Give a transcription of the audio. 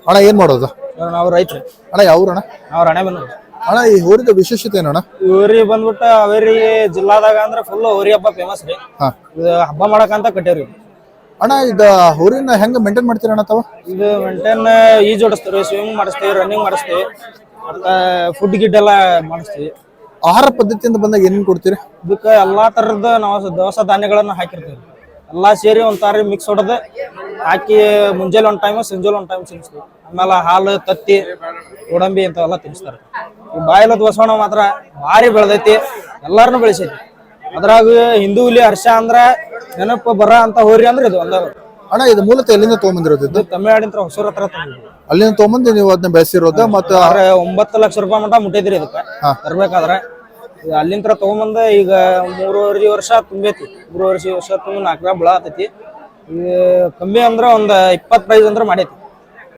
ಅಣ್ಣ ಏನ್ ಮಾಡೋದು? ನಾವು ರೈತರು. ಅಣ್ಣ ಯಾವ್ರಣ್ಣ? ನಾವು ರಾಣೆಬೆನ್ನೂರು. ಅಣ್ಣ ಈ ಹೋರಿದ ವಿಶೇಷತೆ ಏನಣ್ಣ? ಹೋರಿ ಬಂದ್ಬಿಟ್ಟು ಹಾವೇರಿ ಜಿಲ್ಲಾದಾಗ ಅಂದ್ರೆ ಫುಲ್ ಹೋರಿ ಹಬ್ಬ ಫೇಮಸ್ ರೀ. ಇದು ಹಬ್ಬ ಮಾಡಕಂತ ಕಟ್ಟೇವ್ರಿ. ಅಣ್ಣ ಈಗ ಹೋರಿನ ಹೆಂಗ ಮೇಂಟೈನ್ ಮಾಡ್ತೀರಣ್ಣ ತಾವ? ಇದು ಮೇಂಟೈನ್ ಈಜ್ ಹೊಡಿಸ್ತೀವಿ, ಸ್ವಿಮಿಂಗ್ ಮಾಡಿಸ್ತೀವಿ, ರನ್ನಿಂಗ್ ಮಾಡಿಸ್ತೀವಿ, ಮತ್ತೆ ಫುಡ್ ಗಿಡ್ ಎಲ್ಲ ಮಾಡಿಸ್ತೀವಿ. ಆಹಾರ ಪದ್ಧತಿಯಿಂದ ಬಂದಾಗ ಏನೇನು ಕೊಡ್ತೀರಿ? ಇದಕ್ಕೆ ಎಲ್ಲಾ ತರದ ನಾವು ದವಸ ಧಾನ್ಯಗಳನ್ನ ಹಾಕಿರ್ತೀವಿ. ಎಲ್ಲಾ ಸೇರಿ ಒಂದ್ ಮಿಕ್ಸ್ ಹೊಡೆದು ಹಾಕಿ ಮುಂಜಾನೆ ಒಂದ್ ಟೈಮ್, ಸಂಜೆಲ್ ಒಂದ್ ಟೈಮ್ ತಿನ್ನಿಸ್ತೀವಿ. ಆಮೇಲೆ ಹಾಲು, ತತ್ತಿ, ಗೋಡಂಬಿ ಇಂಥವೆಲ್ಲ ತಿನ್ನಿಸ್ತಾರೆ. ಈ ಬಾಯಿಲದ ಬಸವಣ್ಣ ಮಾತ್ರ ಭಾರಿ ಬೆಳೆದೈತಿ, ಎಲ್ಲಾರನು ಬೆಳೆಸೈತಿ. ಅದ್ರಾಗ ಹಿಂದೂ ಹುಲಿ ಹರ್ಷ ಅಂದ್ರ ನೆನಪು ಬರ ಅಂತ ಹೋರಿ ಅಂದ್ರೆ ಇದು ಒಂದ. ಅಣ್ಣ ಇದು ಮೂಲತಃ ಎಲ್ಲಿಂದ ತಗೊಂಬಂದಿರೋದು? ಇದು ತಮಿಳ್ನಾಡಿನ ಹೊಸೂರ್ ಹತ್ರ ತಂದಿದ್ವಿ. ಅಲ್ಲಿಂದ ತಗೊಂಬಂದು ನೀವು ಅದನ್ನ ಬೆಳೆಸಿರೋದ? ಮತ್ತೆ 9 ಲಕ್ಷ ರೂಪಾಯಿ ಮಟ್ಟ ಮುಟ್ಟಿದ್ರಿ ಇದಕ್ಕೆ ತರ್ಬೇಕಾದ್ರೆ. ಅಲ್ಲಿಂದ ತಗೊಂಬಂದ ಈಗ 3.5 ವರ್ಷ ತುಂಬೈತಿ. 3 ವರ್ಷ ತುಂಬ 4 ಬೆಳ ಆತೈತಿ. ಈಗ ಕಮ್ಮಿ ಅಂದ್ರ ಒಂದ್ 20 ಪ್ರೈಸ್ ಅಂದ್ರ ಮಾಡೈತಿ.